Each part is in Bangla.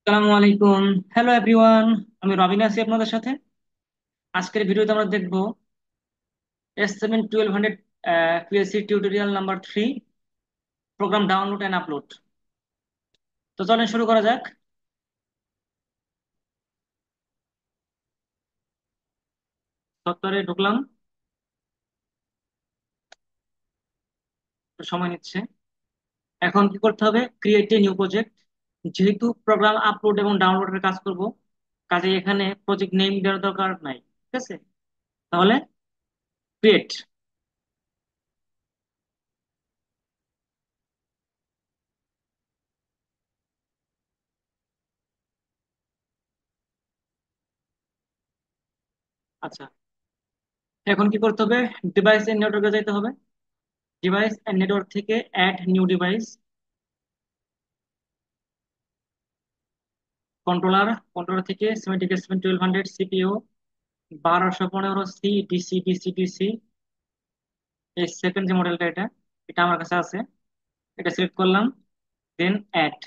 আসসালামু আলাইকুম। Hello everyone. আমি রবিন আছি আপনাদের সাথে। আজকের ভিডিওতে আমরা দেখব S7-1200 PSC tutorial number 3, program download and upload. তো চলেন শুরু করা যাক। সফটওয়্যারে ঢুকলাম, একটু সময় নিচ্ছে। এখন কি করতে হবে? Create a new project. যেহেতু প্রোগ্রাম আপলোড এবং ডাউনলোডের কাজ করব, কাজে এখানে প্রজেক্ট নেম দেওয়ার দরকার নাই। ঠিক আছে, তাহলে ক্রিয়েট। আচ্ছা, এখন কি করতে হবে? ডিভাইস এন্ড নেটওয়ার্কে যেতে হবে। ডিভাইস এন্ড নেটওয়ার্ক থেকে add new device. Controller, controller থেকে 7 1200 CPU 1215 C DC DC DC. এই সেকেন্ড যে মডেলটা, এটা এটা আমার কাছে আছে। এটা সিলেক্ট করলাম, দেন অ্যাড।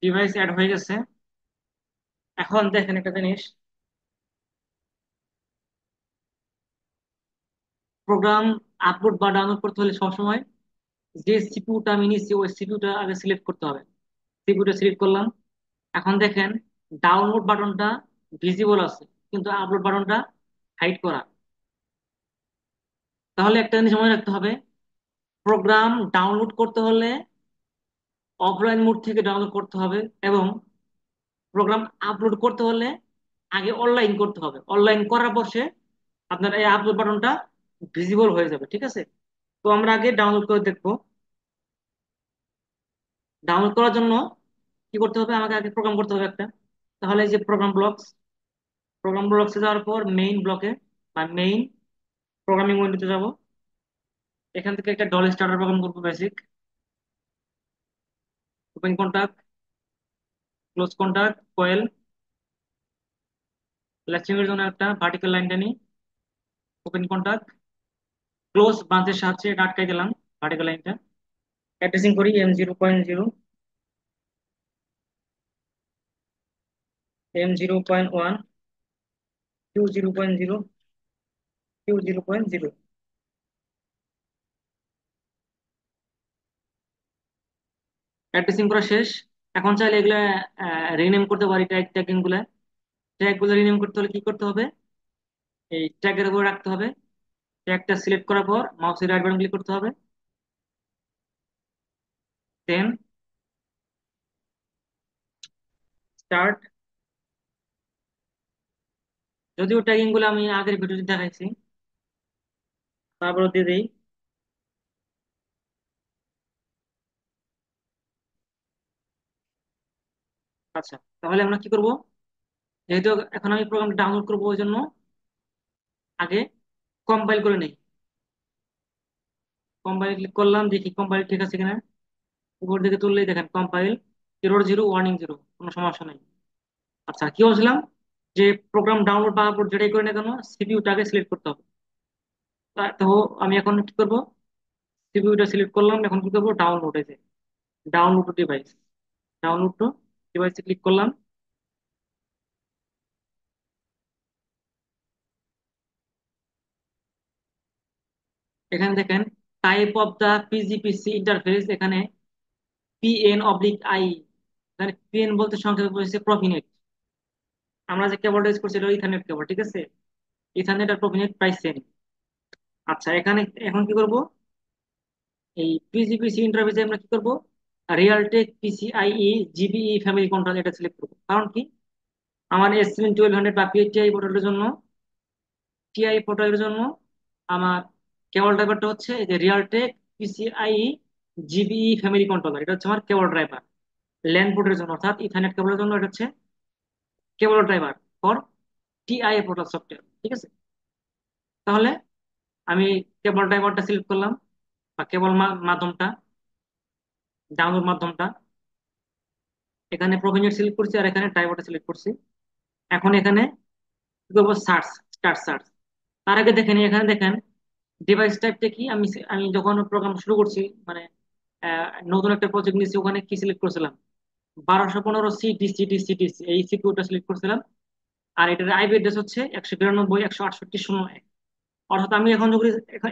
ডিভাইস অ্যাড হয়ে গেছে। এখন দেখেন একটা জিনিস, প্রোগ্রাম আপলোড বা ডাউনলোড করতে হলে সবসময় যে সিপিইউটা আমি নিচ্ছি ওই সিপিইউটা আগে সিলেক্ট করতে হবে। সিপিইউটা সিলেক্ট করলাম। এখন দেখেন, ডাউনলোড বাটনটা ভিজিবল আছে, কিন্তু আপলোড বাটনটা হাইড করা। তাহলে একটা জিনিস মনে রাখতে হবে, প্রোগ্রাম ডাউনলোড করতে হলে অফলাইন মোড থেকে ডাউনলোড করতে হবে, এবং প্রোগ্রাম আপলোড করতে হলে আগে অনলাইন করতে হবে। অনলাইন করার পর সে আপনার এই আপলোড বাটনটা ভিজিবল হয়ে যাবে। ঠিক আছে, তো আমরা আগে ডাউনলোড করে দেখবো। ডাউনলোড করার জন্য কি করতে হবে? আমাকে আগে প্রোগ্রাম করতে হবে একটা। তাহলে এই যে প্রোগ্রাম ব্লকস, প্রোগ্রাম ব্লকসে যাওয়ার পর মেইন ব্লকে বা মেইন প্রোগ্রামিং উইন্ডোতে যাব। এখান থেকে একটা ডল স্টার্টার প্রোগ্রাম করবো, basic. Open contact, close contact, coil. Latching এর জন্য একটা ভার্টিক্যাল লাইন টানি। ওপেন কন্টাক্ট, ক্লোজ ব্রাঞ্চের সাহায্যে এটা আটকাই দিলাম, ভার্টিক্যাল লাইনটা। অ্যাড্রেসিং করি M0.0, M0.1, Q0.0, Q0.0। Addressing করা শেষ। এখন চাইলে এগুলা রিনেম করতে পারি, ট্যাগিং গুলা। ট্যাগ গুলো রিনেম করতে হলে কি করতে হবে? এই ট্যাগের উপর রাখতে হবে। ট্যাগটা সিলেক্ট করার পর মাউসের রাইট বাটন ক্লিক করতে হবে, দেন স্টার্ট। যদিও ট্যাগিং গুলো আমি আগের ভিডিওতে দেখাইছি, তারপর দিয়ে দিই। আচ্ছা, তাহলে আমরা কি করব? যেহেতু এখন আমি প্রোগ্রাম ডাউনলোড করবো, ওই জন্য আগে কম্পাইল করে নেই। কম্পাইল ক্লিক করলাম, দেখি কম্পাইল ঠিক আছে কিনা। উপর দিকে তুললেই দেখেন কম্পাইল 0 0 ওয়ার্নিং 0, কোনো সমস্যা নেই। আচ্ছা, কি বলছিলাম? যে প্রোগ্রাম ডাউনলোড বা আপলোড যেটাই করি না কেন, সিপিইউটাকে সিলেক্ট করতে হবে। তো আমি এখন কি করব? সিপিইউটা সিলেক্ট করলাম, এখন কি করবো? ডাউনলোড, এসে download to device, download to ডিভাইসে ক্লিক করলাম। এখানে দেখেন type of the PGPC interface, এখানে PN/I। এখানে পিএন বলতে সংক্ষেপে বলছে প্রফিনেট। আমরা যে কেবলটা ইউজ করছি এটা ইথারনেট কেবল। ঠিক আছে, ইথারনেট আর প্রফিনেট প্রায় সেম। আচ্ছা, এখানে এখন কি করব? এই পিজিপিসি ইন্টারফেসে আমরা কি করব? রিয়ালটেক PCIe জিবিই ফ্যামিলি কন্ট্রোল, এটা সিলেক্ট করবো। কারণ কি? আমার S7-1200 বা টিআই পোর্টালের জন্য, টিআই পোর্টালের জন্য আমার কেবল ড্রাইভারটা হচ্ছে এই যে রিয়ালটেক PCIe জিবিই ফ্যামিলি কন্ট্রোলার। এটা হচ্ছে আমার কেবল ড্রাইভার। ল্যান পোর্টের জন্য অর্থাৎ ইথারনেট কেবলের জন্য এটা হচ্ছে cable driver for TI portal software. ঠিক আছে, তাহলে আমি কেবল ড্রাইভারটা সিলেক্ট করলাম, বা কেবল মাধ্যমটা, ডাউনলোড মাধ্যমটা, এখানে প্রভিনেট সিলেক্ট করছি আর এখানে ড্রাইভারটা সিলেক্ট করছি। এখন এখানে কি করবো, সার্চ, স্টার্ট সার্চ। তার আগে দেখেন এখানে দেখেন ডিভাইস টাইপটা কি। আমি যখন প্রোগ্রাম শুরু করছি, মানে নতুন একটা প্রজেক্ট নিয়েছি, ওখানে কি সিলেক্ট করছিলাম, 1215 সিডিসি এই সিকিউরটা সিলেক্ট করছিলাম। আর এটার আইপি অ্যাড্রেস হচ্ছে 192.168.01। অর্থাৎ আমি এখন যদি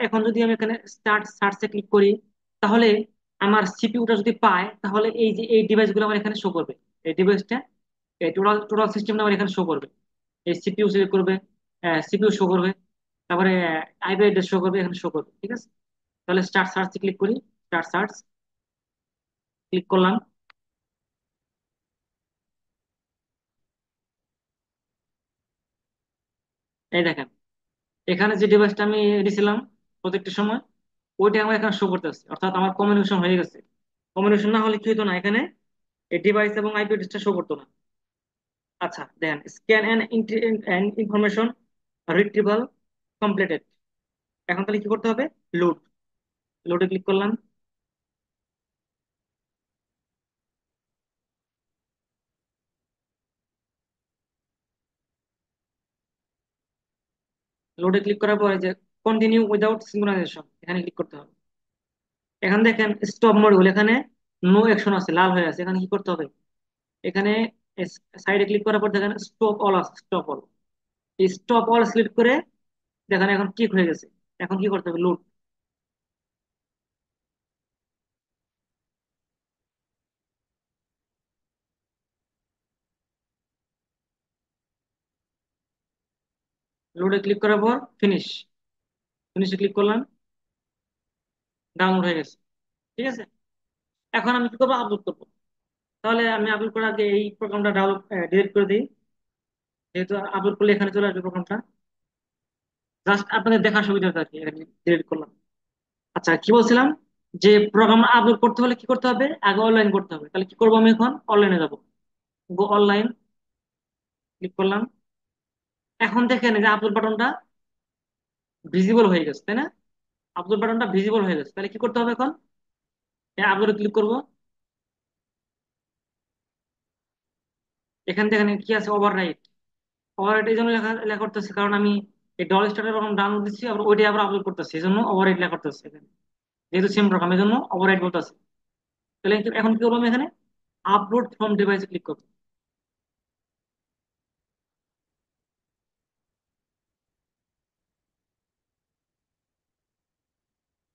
এখন যদি আমি এখানে স্টার্ট সার্চে ক্লিক করি, তাহলে আমার সিপিইউটা যদি পায়, তাহলে এই যে এই ডিভাইসগুলো আমার এখানে শো করবে। এই ডিভাইসটা, এই টোটাল টোটাল সিস্টেমটা আমার এখানে শো করবে। এই সিপিইউ সিলেক্ট করবে, সিপিইউ শো করবে, তারপরে আইপি অ্যাড্রেস শো করবে, এখানে শো করবে। ঠিক আছে, তাহলে স্টার্ট সার্চে ক্লিক করি। স্টার্ট সার্চ ক্লিক করলাম। এই দেখেন এখানে যে ডিভাইসটা আমি দিয়েছিলাম প্রজেক্টের সময়, ওইটা আমার এখানে শো করতেছে, অর্থাৎ আমার কমিউনিকেশন হয়ে গেছে। কমিউনিকেশন না হলে কি হতো না, এখানে এই ডিভাইস এবং আইপি অ্যাড্রেসটা শো করতো না। আচ্ছা দেখেন, scan and information retrieval completed. এখন তাহলে কি করতে হবে, লোড। লোডে ক্লিক করলাম। লোডে ক্লিক করার পরে যে কন্টিনিউ উইদাউট সিঙ্ক্রোনাইজেশন, এখানে ক্লিক করতে হবে। এখানে দেখেন স্টপ মডিউল, এখানে নো অ্যাকশন আছে, লাল হয়ে আছে, এখানে কি করতে হবে, এখানে সাইডে ক্লিক করার পর দেখেন স্টপ অল আছে, স্টপ অল। এই স্টপ অল সিলেক্ট করে দেখেন এখন টিক হয়ে গেছে। এখন কি করতে হবে, লোড। লোডে ক্লিক করার পর ফিনিশ, ফিনিশে ক্লিক করলাম, ডাউনলোড হয়ে গেছে। ঠিক আছে, এখন আমি কি করবো, আপলোড করবো। তাহলে আমি আপলোড করার আগে এই প্রোগ্রামটা ডাউনলোড ডিলিট করে দিই। যেহেতু আপলোড করলে এখানে চলে আসবে প্রোগ্রামটা, জাস্ট আপনাদের দেখার সুবিধাটা আর কি, ডিলিট করলাম। আচ্ছা কি বলছিলাম, যে প্রোগ্রাম আপলোড করতে হলে কি করতে হবে, আগে অনলাইন করতে হবে। তাহলে কি করবো, আমি এখন অনলাইনে যাবো। গো অনলাইন ক্লিক করলাম। এখন দেখেন এই যে আপলোড বাটনটা ভিজিবল হয়ে গেছে, তাই না? আপলোড বাটনটা ভিজিবল হয়ে গেছে, তাহলে কি করতে হবে এখন, আপলোডে ক্লিক করব। এখান থেকে কি আছে, ওভাররাইট। ওভাররাইট এই জন্য লেখা লেখা করতেছে, কারণ আমি এই ডল স্টারের প্রোগ্রাম ডাউনলোড দিচ্ছি, আবার ওইটাই আবার আপলোড করতেছি, এই জন্য ওভাররাইট লেখা করতেছে এখানে। যেহেতু সেম প্রোগ্রাম, এই জন্য ওভাররাইট বলতেছে। তাহলে এখন কি করবো, আমি এখানে আপলোড ফ্রম ডিভাইসে ক্লিক করবো।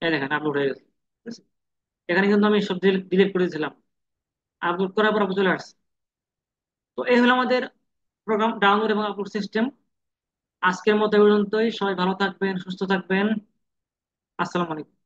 এই দেখেন আপলোড হয়ে গেছে। ঠিক আছে? এখানে কিন্তু আমি সব ডিলিট করে দিয়েছিলাম, আপলোড করার পর আবার চলে আসছে। তো এই হলো আমাদের প্রোগ্রাম ডাউনলোড এবং আপলোড সিস্টেম। আজকের মতো এই পর্যন্তই। সবাই ভালো থাকবেন, সুস্থ থাকবেন। আসসালামু আলাইকুম।